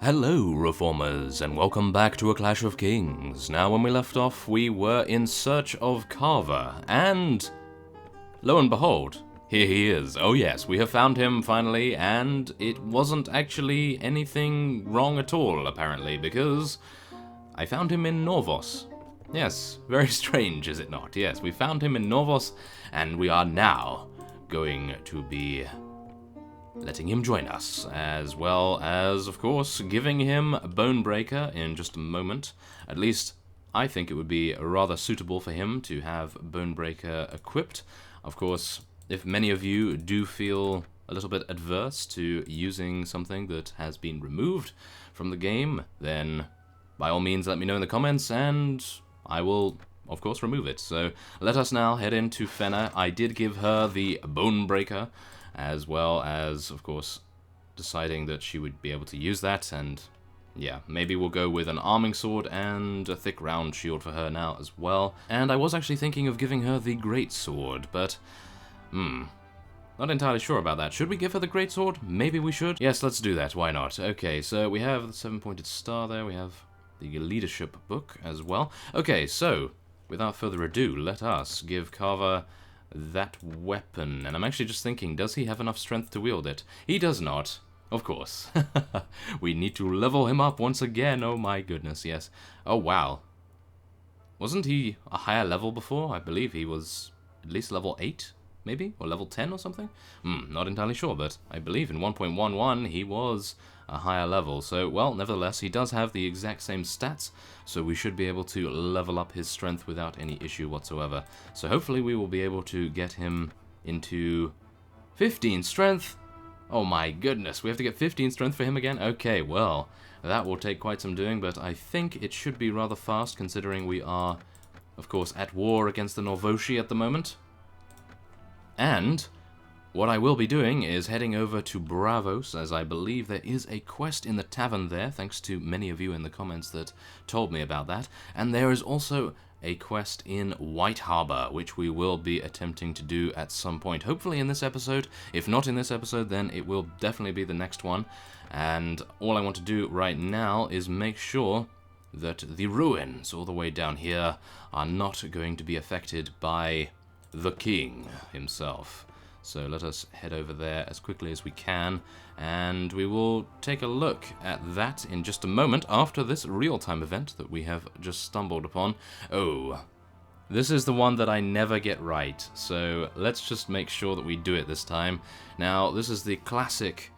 Hello, Reformers, and welcome back to A Clash of Kings. Now, when we left off, we were in search of Carver, and lo and behold, here he is. Oh yes, we have found him finally, and it wasn't actually anything wrong at all, apparently, because I found him in Norvos. Yes, very strange, is it not? Yes, we found him in Norvos, and we are now going to be letting him join us, as well as, of course, giving him Bonebreaker in just a moment. At least, I think it would be rather suitable for him to have Bonebreaker equipped. Of course, if many of you do feel a little bit adverse to using something that has been removed from the game, then by all means let me know in the comments, and I will, of course, remove it. So let us now head into Fenna. I did give her the Bonebreaker, as well as, of course, deciding that she would be able to use that, and yeah, maybe we'll go with an arming sword and a thick round shield for her now as well. And I was actually thinking of giving her the great sword, but not entirely sure about that. Should we give her the great sword? Maybe we should. Yes, let's do that. Why not? Okay, so we have the 7-pointed star there. We have the leadership book as well. Okay, so without further ado, let us give Carver that weapon. And I'm actually just thinking, does he have enough strength to wield it? He does not, of course. We need to level him up once again. Oh my goodness, yes. Oh wow. Wasn't he a higher level before? I believe he was at least level 8, maybe? Or level 10 or something? Not entirely sure, but I believe in 1.11 he was a higher level. So, well, nevertheless, he does have the exact same stats, so we should be able to level up his strength without any issue whatsoever. So hopefully we will be able to get him into 15 strength. Oh my goodness, we have to get 15 strength for him again? Okay, well, that will take quite some doing, but I think it should be rather fast, considering we are, of course, at war against the Norvoshi at the moment. And what I will be doing is heading over to Bravos, as I believe there is a quest in the tavern there, thanks to many of you in the comments that told me about that. And there is also a quest in White Harbor, which we will be attempting to do at some point, hopefully in this episode. If not in this episode, then it will definitely be the next one. And all I want to do right now is make sure that the ruins all the way down here are not going to be affected by the king himself. So let us head over there as quickly as we can, and we will take a look at that in just a moment after this real-time event that we have just stumbled upon. Oh, this is the one that I never get right, so let's just make sure that we do it this time. Now, this is the classic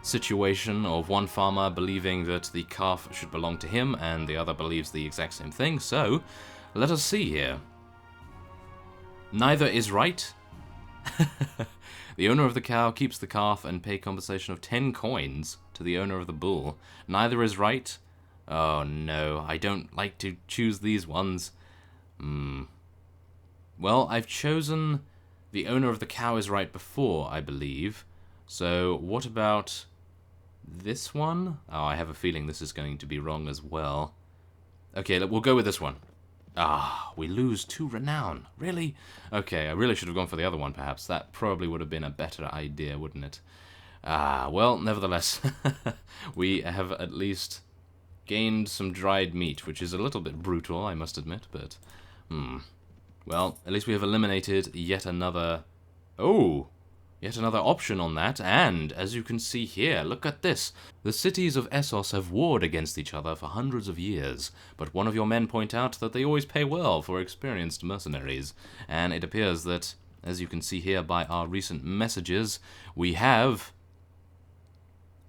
situation of one farmer believing that the calf should belong to him, and the other believes the exact same thing, so let us see here. Neither is right. The owner of the cow keeps the calf and pay compensation of 10 coins to the owner of the bull. Neither is right. Oh no, I don't like to choose these ones. Well, I've chosen the owner of the cow is right before, I believe. So what about this one? Oh, I have a feeling this is going to be wrong as well. Okay, we'll go with this one. Ah, we lose 2 renown. Really? Okay, I really should have gone for the other one, perhaps. That probably would have been a better idea, wouldn't it? Ah, well, nevertheless, we have at least gained some dried meat, which is a little bit brutal, I must admit, but, well, at least we have eliminated yet another... Oh! Yet another option on that, and, as you can see here, look at this. The cities of Essos have warred against each other for hundreds of years, but one of your men point out that they always pay well for experienced mercenaries, and it appears that, as you can see here by our recent messages, we have,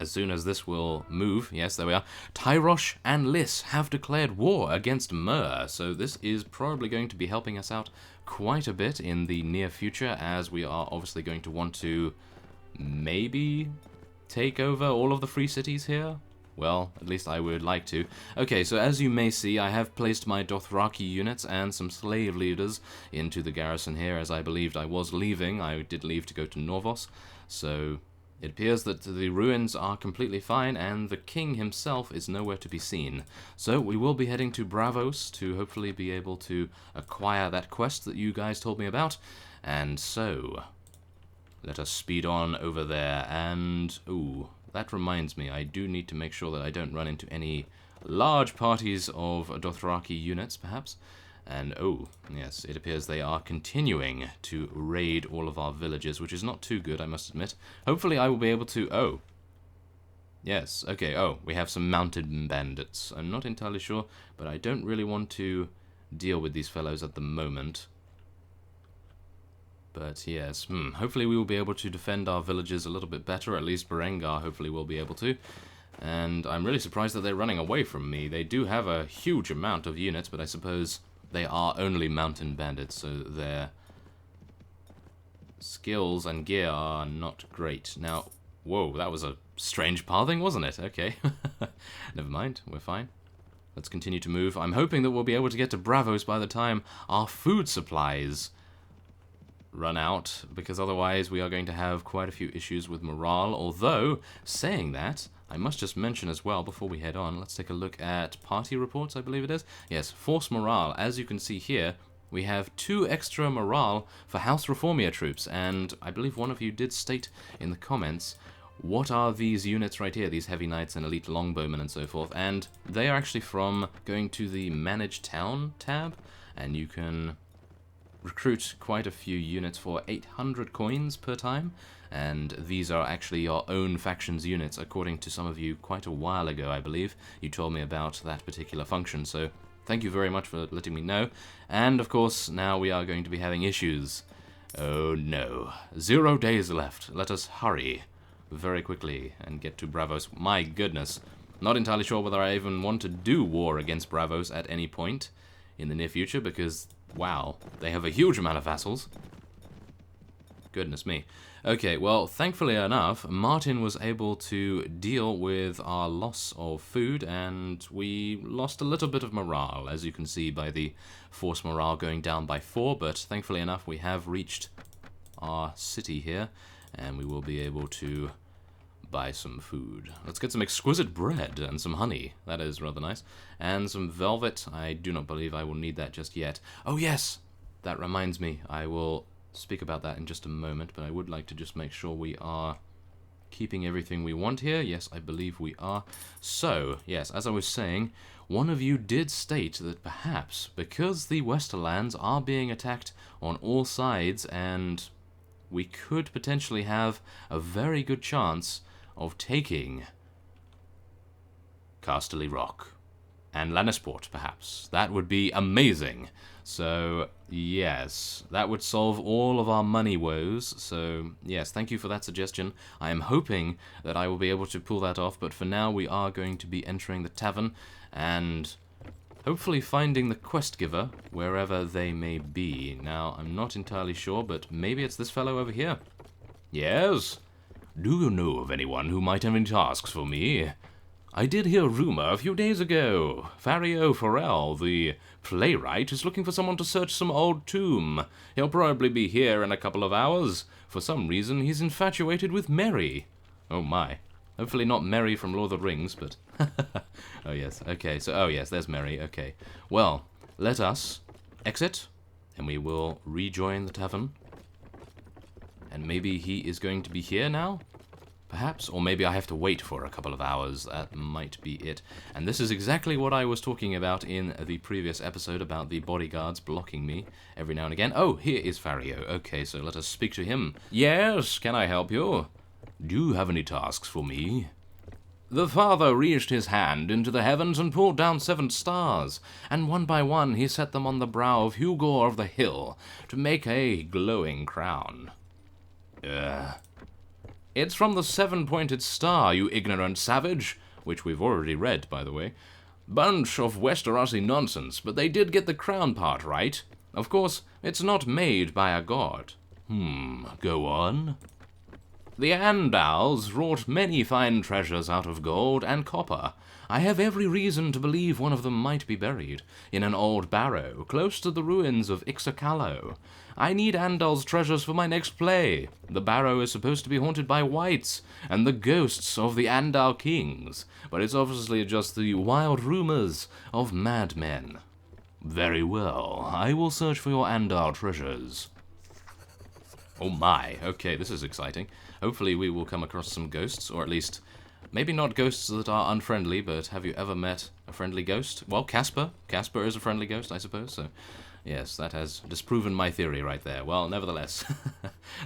as soon as this will move, yes, there we are, Tyrosh and Lys have declared war against Myr, so this is probably going to be helping us out quite a bit in the near future, as we are obviously going to want to maybe take over all of the free cities here. Well, at least I would like to. Okay, so as you may see, I have placed my Dothraki units and some slave leaders into the garrison here, as I believed I was leaving. I did leave to go to Norvos, so it appears that the ruins are completely fine, and the king himself is nowhere to be seen. So we will be heading to Bravos to hopefully be able to acquire that quest that you guys told me about. And so, let us speed on over there, and... ooh, that reminds me, I do need to make sure that I don't run into any large parties of Dothraki units, perhaps. And, oh, yes, it appears they are continuing to raid all of our villages, which is not too good, I must admit. Hopefully I will be able to... Oh. Yes, okay, oh, we have some mounted bandits. I'm not entirely sure, but I don't really want to deal with these fellows at the moment. But yes, hopefully we will be able to defend our villages a little bit better. At least Berengar hopefully will be able to. And I'm really surprised that they're running away from me. They do have a huge amount of units, but I suppose they are only mountain bandits, so their skills and gear are not great. Now, whoa, that was a strange pathing, wasn't it? Okay. Never mind, we're fine. Let's continue to move. I'm hoping that we'll be able to get to Bravos by the time our food supplies run out, because otherwise we are going to have quite a few issues with morale. Although, saying that, I must just mention as well, before we head on, let's take a look at party reports, I believe it is. Yes, force morale. As you can see here, we have 2 extra morale for House Reformia troops, and I believe one of you did state in the comments, what are these units right here, these heavy knights and elite longbowmen and so forth, and they are actually from going to the Manage Town tab, and you can recruit quite a few units for 800 coins per time, and these are actually your own faction's units, according to some of you quite a while ago, I believe. You told me about that particular function, so thank you very much for letting me know. And of course, now we are going to be having issues. Oh no. 0 days left. Let us hurry very quickly and get to Bravos. My goodness. Not entirely sure whether I even want to do war against Bravos at any point in the near future, because wow, they have a huge amount of vassals. Goodness me. Okay, well, thankfully enough, Martin was able to deal with our loss of food, and we lost a little bit of morale, as you can see by the force morale going down by 4, but thankfully enough, we have reached our city here, and we will be able to buy some food. Let's get some exquisite bread and some honey. That is rather nice. And some velvet. I do not believe I will need that just yet. Oh yes! That reminds me. I will speak about that in just a moment, but I would like to just make sure we are keeping everything we want here. Yes, I believe we are. So, yes, as I was saying, one of you did state that perhaps, because the Westerlands are being attacked on all sides, and we could potentially have a very good chance of taking Casterly Rock and Lannisport, perhaps. That would be amazing. So, yes, that would solve all of our money woes. So, yes, thank you for that suggestion. I am hoping that I will be able to pull that off, but for now we are going to be entering the tavern and hopefully finding the quest giver wherever they may be. Now, I'm not entirely sure, but maybe it's this fellow over here. Yes? Do you know of anyone who might have any tasks for me? I did hear a rumor a few days ago. Fario Forel, the playwright, is looking for someone to search some old tomb. He'll probably be here in a couple of hours. For some reason, he's infatuated with Merry. Oh my. Hopefully not Merry from Lord of the Rings, but... oh yes, okay, so, oh yes, there's Merry, okay. Well, let us exit, and we will rejoin the tavern. And maybe he is going to be here now? Perhaps, or maybe I have to wait for a couple of hours. That might be it. And this is exactly what I was talking about in the previous episode about the bodyguards blocking me every now and again. Oh, here is Fario. Okay, so let us speak to him. Yes, can I help you? Do you have any tasks for me? The father reached his hand into the heavens and pulled down 7 stars, and one by one he set them on the brow of Hugor of the Hill to make a glowing crown. It's from the 7-pointed star, you ignorant savage, which we've already read, by the way. Bunch of Westerosi nonsense, but they did get the crown part right. Of course, it's not made by a god. Go on. The Andals wrought many fine treasures out of gold and copper. I have every reason to believe one of them might be buried in an old barrow close to the ruins of Ixacalo. I need Andal's treasures for my next play. The barrow is supposed to be haunted by wights and the ghosts of the Andal kings, but it's obviously just the wild rumors of madmen. Very well, I will search for your Andal treasures. Oh my, okay, this is exciting. Hopefully we will come across some ghosts, or at least Maybe not ghosts that are unfriendly, but have you ever met a friendly ghost? Well, Casper. Casper is a friendly ghost, I suppose, so... Yes, that has disproven my theory right there. Well, nevertheless,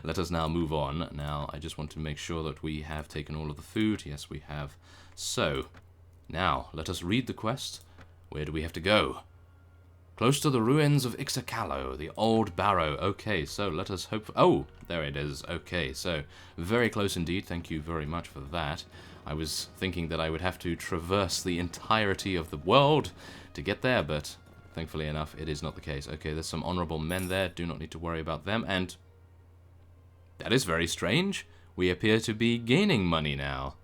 let us now move on. Now, I just want to make sure that we have taken all of the food. Yes, we have. So, now, let us read the quest. Where do we have to go? Close to the ruins of Ixacalo, the old barrow. Okay, so let us hope... Oh, there it is. Okay, so very close indeed. Thank you very much for that. I was thinking that I would have to traverse the entirety of the world to get there, but thankfully enough, it is not the case. Okay, there's some honorable men there. Do not need to worry about them. And that is very strange. We appear to be gaining money now.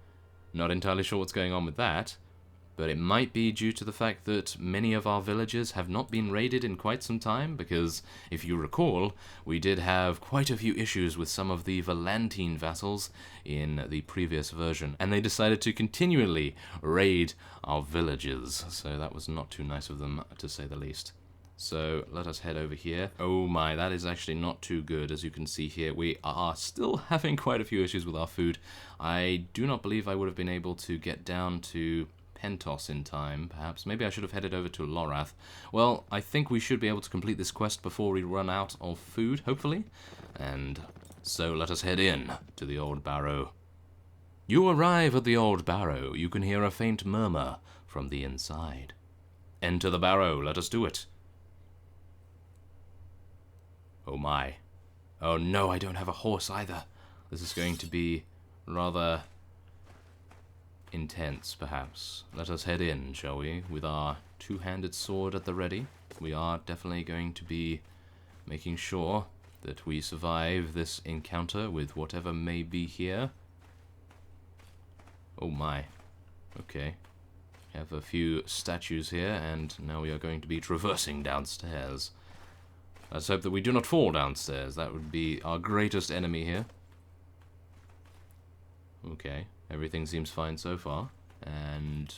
Not entirely sure what's going on with that. But it might be due to the fact that many of our villages have not been raided in quite some time, because, if you recall, we did have quite a few issues with some of the Valentine vassals in the previous version, and they decided to continually raid our villages, so that was not too nice of them, to say the least. So, let us head over here. Oh my, that is actually not too good. As you can see here, we are still having quite a few issues with our food. I do not believe I would have been able to get down to Pentos in time, perhaps. Maybe I should have headed over to Lorath. Well, I think we should be able to complete this quest before we run out of food, hopefully. And so let us head in to the old barrow. You arrive at the old barrow. You can hear a faint murmur from the inside. Enter the barrow. Let us do it. Oh my. Oh no, I don't have a horse either. This is going to be rather intense, perhaps. Let us head in, shall we, with our two-handed sword at the ready. We are definitely going to be making sure that we survive this encounter with whatever may be here. Oh my. Okay. We have a few statues here, and now we are going to be traversing downstairs. Let's hope that we do not fall downstairs. That would be our greatest enemy here. Okay. Everything seems fine so far, and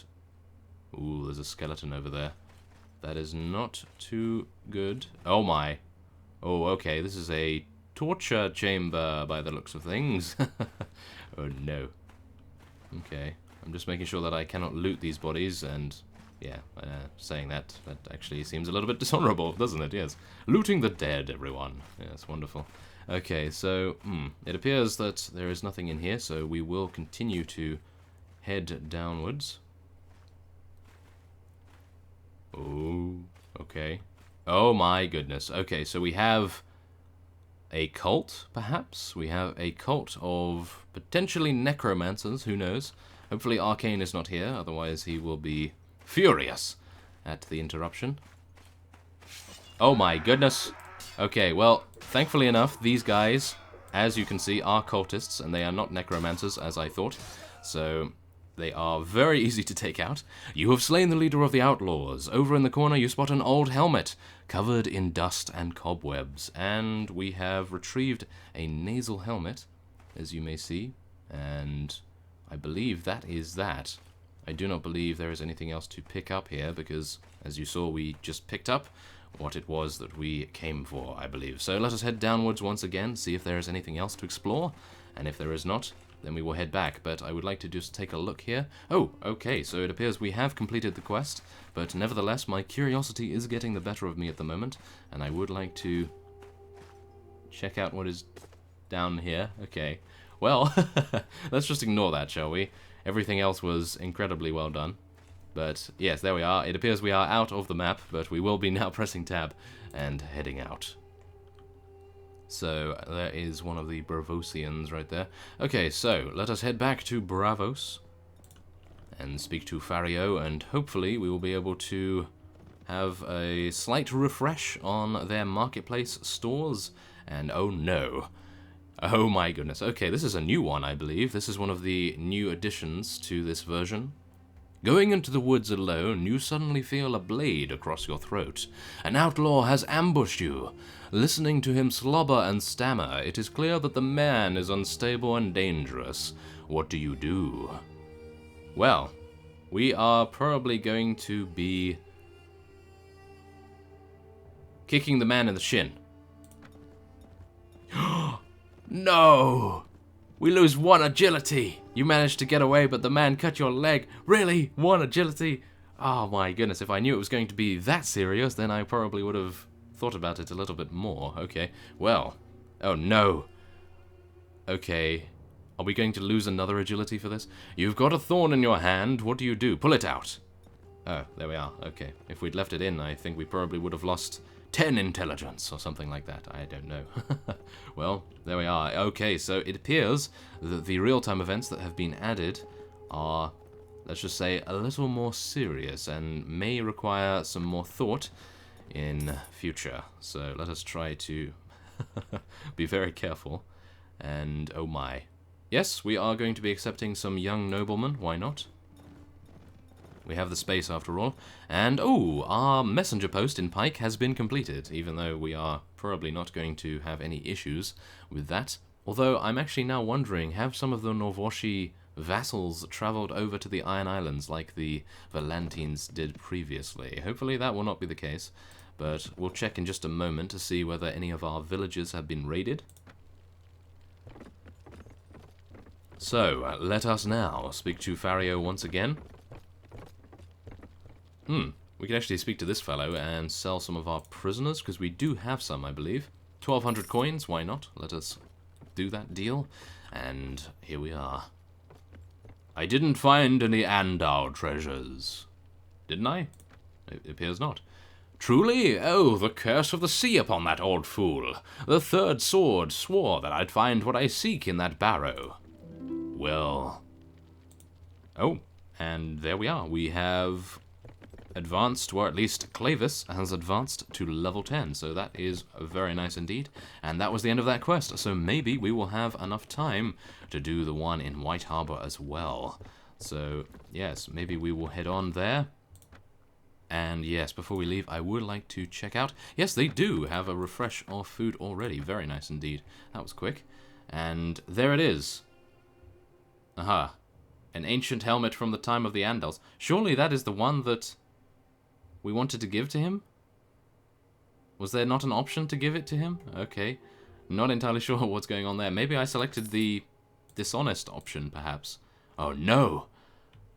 ooh, there's a skeleton over there. That is not too good. Oh my. Oh, okay, this is a torture chamber by the looks of things. Oh no. Okay, I'm just making sure that I cannot loot these bodies, and yeah, saying that actually seems a little bit dishonorable, doesn't it? Yes. Looting the dead, everyone. Yes, wonderful. Okay, so, it appears that there is nothing in here, so we will continue to head downwards. Oh, okay. Oh my goodness. Okay, so we have a cult, perhaps? We have a cult of potentially necromancers, who knows? Hopefully Arcane is not here, otherwise he will be furious at the interruption. Oh my goodness. Okay, well, thankfully enough, these guys, as you can see, are cultists, and they are not necromancers, as I thought. So, they are very easy to take out. You have slain the leader of the outlaws. Over in the corner, you spot an old helmet, covered in dust and cobwebs. And we have retrieved a nasal helmet, as you may see. And I believe that is that. I do not believe there is anything else to pick up here, because, as you saw, we just picked up what it was that we came for, I believe. So let us head downwards once again, see if there is anything else to explore, and if there is not, then we will head back. But I would like to just take a look here. Oh, okay, so it appears we have completed the quest, but nevertheless, my curiosity is getting the better of me at the moment, and I would like to check out what is down here. Okay, well, let's just ignore that, shall we? Everything else was incredibly well done. But yes, there we are. It appears we are out of the map, but we will be now pressing tab and heading out. So there is one of the Bravosians right there. Okay, so let us head back to Bravos and speak to Fario, and hopefully we will be able to have a slight refresh on their marketplace stores. And oh no. Oh my goodness. Okay, this is a new one, I believe. This is one of the new additions to this version. Going into the woods alone, you suddenly feel a blade across your throat. An outlaw has ambushed you. Listening to him slobber and stammer, it is clear that the man is unstable and dangerous. What do you do? Well, we are probably going to be kicking the man in the shin. No! We lose 1 agility! You managed to get away, but the man cut your leg. Really? 1 agility? Oh my goodness, if I knew it was going to be that serious, then I probably would have thought about it a little bit more. Okay, well. Oh no. Okay. Are we going to lose another agility for this? You've got a thorn in your hand. What do? Pull it out. Oh, there we are. Okay. If we'd left it in, I think we probably would have lost 10 intelligence or something like that. I don't know. Well, there we are. Okay, so it appears that the real-time events that have been added are, let's just say, a little more serious and may require some more thought in future. So let us try to be very careful. And oh my. Yes, we are going to be accepting some young noblemen. Why not? We have the space after all. And, oh, our messenger post in Pike has been completed, even though we are probably not going to have any issues with that. Although, I'm actually now wondering, have some of the Norvoshi vassals travelled over to the Iron Islands like the Valentines did previously? Hopefully that will not be the case, but we'll check in just a moment to see whether any of our villages have been raided. So, let us now speak to Fario once again. We can actually speak to this fellow and sell some of our prisoners, because we do have some, I believe. 1,200 coins, why not? Let us do that deal. And here we are. I didn't find any Andal treasures. Didn't I? It appears not. Truly? Oh, the curse of the sea upon that old fool. The third sword swore that I'd find what I seek in that barrow. Well. Oh, and there we are. We have advanced, or at least Clavis has advanced to level 10, so that is very nice indeed. And that was the end of that quest, so maybe we will have enough time to do the one in White Harbor as well. So, yes, maybe we will head on there. And yes, before we leave, I would like to check out. Yes, they do have a refresh of food already. Very nice indeed. That was quick. And there it is. Aha. An ancient helmet from the time of the Andals. Surely that is the one that we wanted to give to him? Was there not an option to give it to him? Okay. Not entirely sure what's going on there. Maybe I selected the dishonest option, perhaps. Oh, no!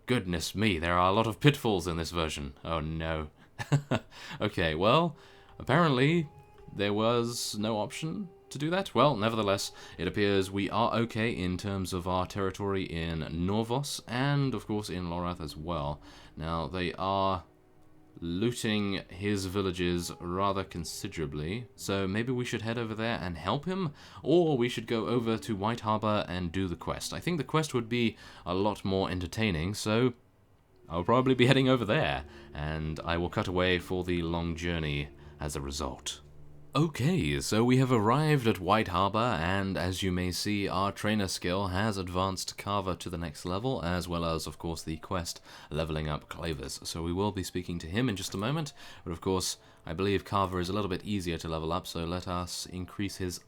Goodness me, there are a lot of pitfalls in this version. Oh, no. Okay, well, apparently there was no option to do that. Well, nevertheless, it appears we are okay in terms of our territory in Norvos and, of course, in Lorath as well. Now, they are looting his villages rather considerably, so maybe we should head over there and help him, or we should go over to White Harbor and do the quest. I think the quest would be a lot more entertaining, so I'll probably be heading over there, and I will cut away for the long journey as a result. Okay, so we have arrived at White Harbor, and as you may see, our trainer skill has advanced Carver to the next level, as well as, of course, the quest leveling up Clavis. So we will be speaking to him in just a moment, but of course, I believe Carver is a little bit easier to level up, so let us increase his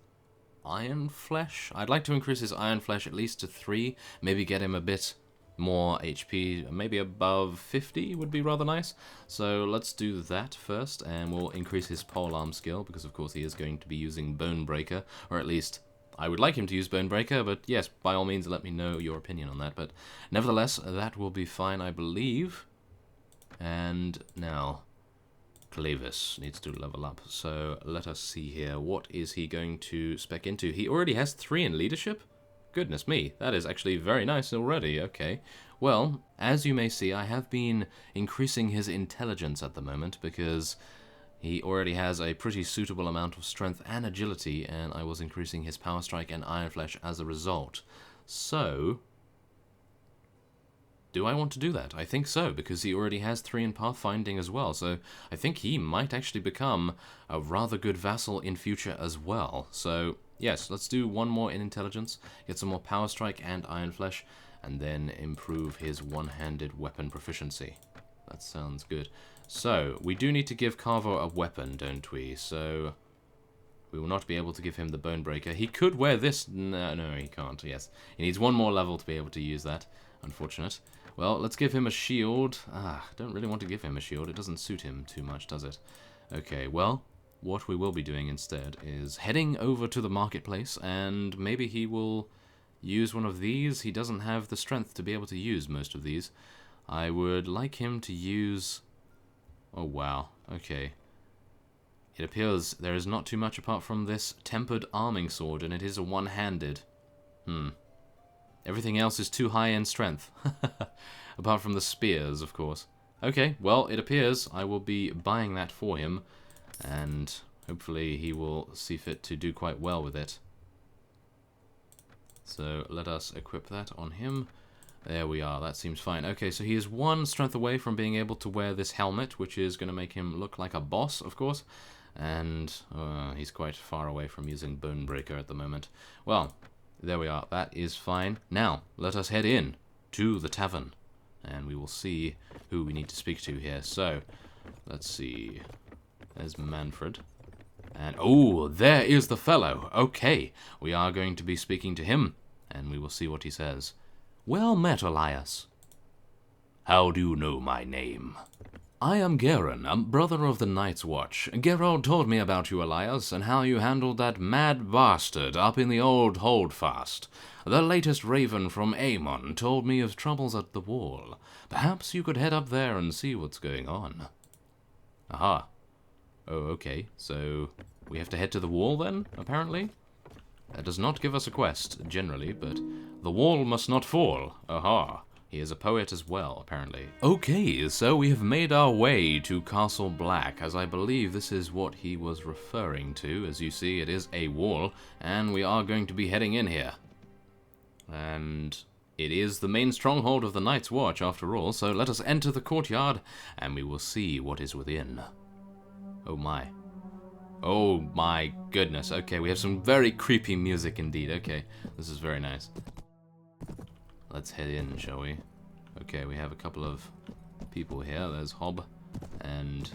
Iron Flesh. I'd like to increase his Iron Flesh at least to 3, maybe get him a bit more HP, maybe above 50 would be rather nice. So let's do that first, and we'll increase his polearm skill, because of course he is going to be using Bonebreaker, or at least I would like him to use Bonebreaker, but yes, by all means let me know your opinion on that. But nevertheless, that will be fine, I believe. And now, Clavis needs to level up, so let us see here. What is he going to spec into? He already has 3 in leadership? Goodness me, that is actually very nice already. Okay, well, as you may see, I have been increasing his intelligence at the moment, because he already has a pretty suitable amount of strength and agility, and I was increasing his power strike and Iron Flesh as a result. So, do I want to do that? I think so, because he already has 3 in pathfinding as well, so I think he might actually become a rather good vassal in future as well. So yes, let's do 1 more in intelligence, get some more power strike and Iron Flesh, and then improve his one-handed weapon proficiency. That sounds good. So, we do need to give Carver a weapon, don't we? So, we will not be able to give him the Bonebreaker. He could wear this. No, he can't, yes. He needs 1 more level to be able to use that. Unfortunate. Well, let's give him a shield. Don't really want to give him a shield. It doesn't suit him too much, does it? Okay, well, what we will be doing instead is heading over to the marketplace, and maybe he will use one of these. He doesn't have the strength to be able to use most of these. I would like him to use... Oh, wow. Okay. It appears there is not too much apart from this tempered arming sword, and it is a one-handed. Everything else is too high in strength. Apart from the spears, of course. Okay, well, it appears I will be buying that for him, and hopefully he will see fit to do quite well with it. So let us equip that on him. There we are, that seems fine. Okay, so he is one strength away from being able to wear this helmet, which is going to make him look like a boss, of course. And he's quite far away from using Bonebreaker at the moment. Well, there we are, that is fine. Now, let us head in to the tavern, and we will see who we need to speak to here. So, let's see. There's Manfred. And, oh, there is the fellow. Okay, we are going to be speaking to him, and we will see what he says. Well met, Elias. How do you know my name? I am Garin, a brother of the Night's Watch. Geralt told me about you, Elias, and how you handled that mad bastard up in the old Holdfast. The latest raven from Aemon told me of troubles at the wall. Perhaps you could head up there and see what's going on. Aha. Oh, okay. So, we have to head to the wall then, apparently? That does not give us a quest, generally, but the wall must not fall. Aha. He is a poet as well, apparently. Okay, so we have made our way to Castle Black, as I believe this is what he was referring to. As you see, it is a wall, and we are going to be heading in here. And it is the main stronghold of the Night's Watch, after all, so let us enter the courtyard, and we will see what is within. Oh my. Oh my goodness. Okay, we have some very creepy music indeed. Okay, this is very nice. Let's head in, shall we? Okay, we have a couple of people here. There's Hob, and...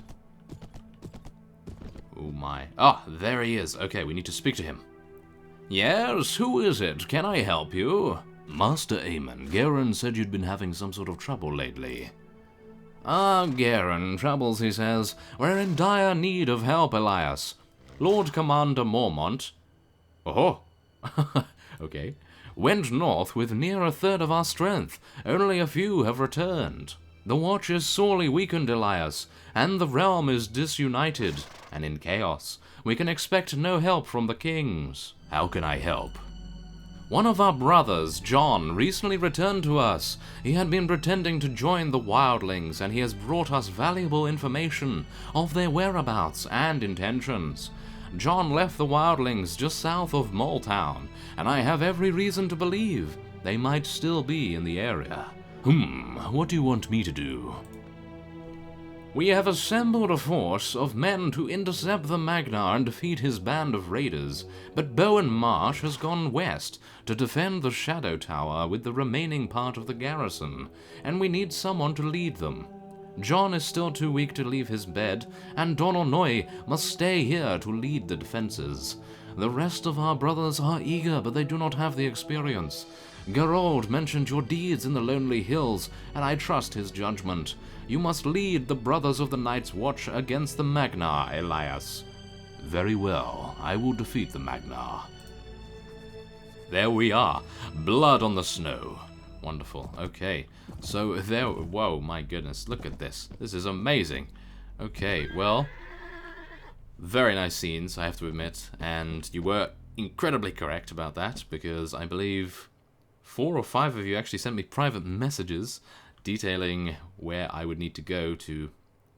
Oh my. Ah, there he is. Okay, we need to speak to him. Yes, who is it? Can I help you? Master Aemon, Garin said you'd been having some sort of trouble lately. Ah, Garin, troubles, he says. We're in dire need of help, Elias. Lord Commander Mormont... Oh, okay. Went north with near a third of our strength. Only a few have returned. The Watch is sorely weakened, Elias, and the realm is disunited and in chaos. We can expect no help from the kings. How can I help? One of our brothers, John, recently returned to us. He had been pretending to join the wildlings, and he has brought us valuable information of their whereabouts and intentions. John left the wildlings just south of Moat, and I have every reason to believe they might still be in the area. What do you want me to do? We have assembled a force of men to intercept the Magnar and defeat his band of raiders, but Bowen Marsh has gone west to defend the Shadow Tower with the remaining part of the garrison, and we need someone to lead them. John is still too weak to leave his bed, and Donal Noy must stay here to lead the defenses. The rest of our brothers are eager, but they do not have the experience. Geralt mentioned your deeds in the Lonely Hills, and I trust his judgment. You must lead the Brothers of the Night's Watch against the Magnar, Elias. Very well, I will defeat the Magnar. There we are. Blood on the snow. Wonderful. Okay. So there... Whoa, my goodness. Look at this. This is amazing. Okay, well... Very nice scenes, I have to admit. And you were incredibly correct about that, because I believe 4 or 5 of you actually sent me private messages detailing where I would need to go to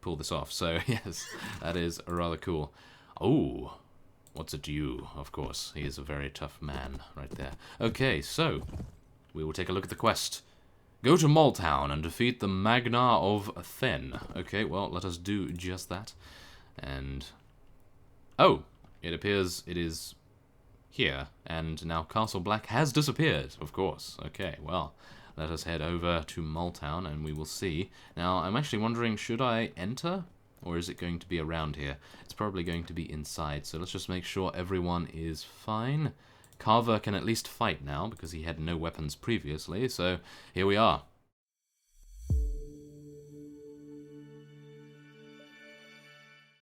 pull this off. So, yes, that is rather cool. Oh, what's it to you? Of course, he is a very tough man right there. Okay, so... we will take a look at the quest. Go to Moat and defeat the Magnar of Then. Okay, well, let us do just that. And... oh, it appears it is here. And now Castle Black has disappeared, of course. Okay, well, let us head over to Moat and we will see. Now, I'm actually wondering, should I enter? Or is it going to be around here? It's probably going to be inside, so let's just make sure everyone is fine. Carver can at least fight now, because he had no weapons previously, so here we are.